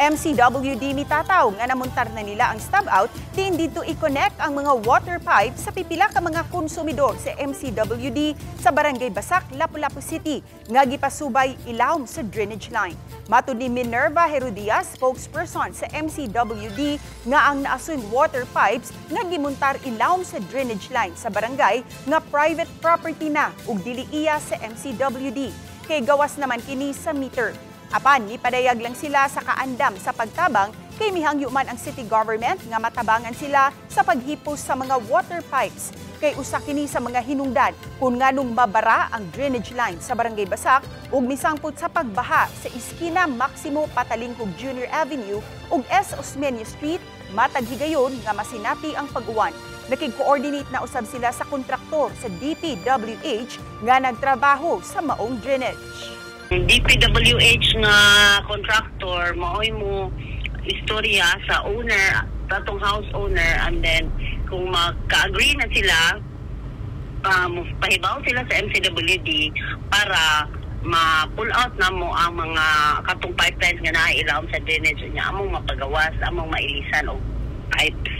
MCWD mitataw nga namuntar na nila ang stub out din dito i-connect ang mga water pipe sa pipila ka mga konsumidor sa MCWD sa Barangay Basak, Lapu-Lapu City nga gipasubay ilawom sa drainage line. Matud ni Minerva Herodias, spokesperson sa MCWD, nga ang naaswing water pipes nga gimuntar ilawom sa drainage line sa barangay nga private property na ug dili iya sa MCWD. Kay gawas naman kini sa meter. Apan, nipadayag lang sila sa kaandam sa pagtabang kay mihangyo man ang city government nga matabangan sila sa paghipos sa mga water pipes. Kay usa kini sa mga hinungdan kung nganong mabara ang drainage line sa Barangay Basak ug misangpot sa pagbaha sa iskina Maximo Patalingkog Jr. Avenue ug S. Osmeña Street, matag higayon nga masinati ang pag-uwan. Nakig-coordinate na usab sila sa kontraktor sa DPWH nga nagtrabaho sa maong drainage. DPWH nga contractor maoy mo istorya sa owner, tatong house owner, and then kung magka-agree na sila, pahibaw sila sa MCWD para ma-pull out na mo ang mga katong pipelines nga naiilawom sa drainage niya, among mapagawas, among mailisan o pipes.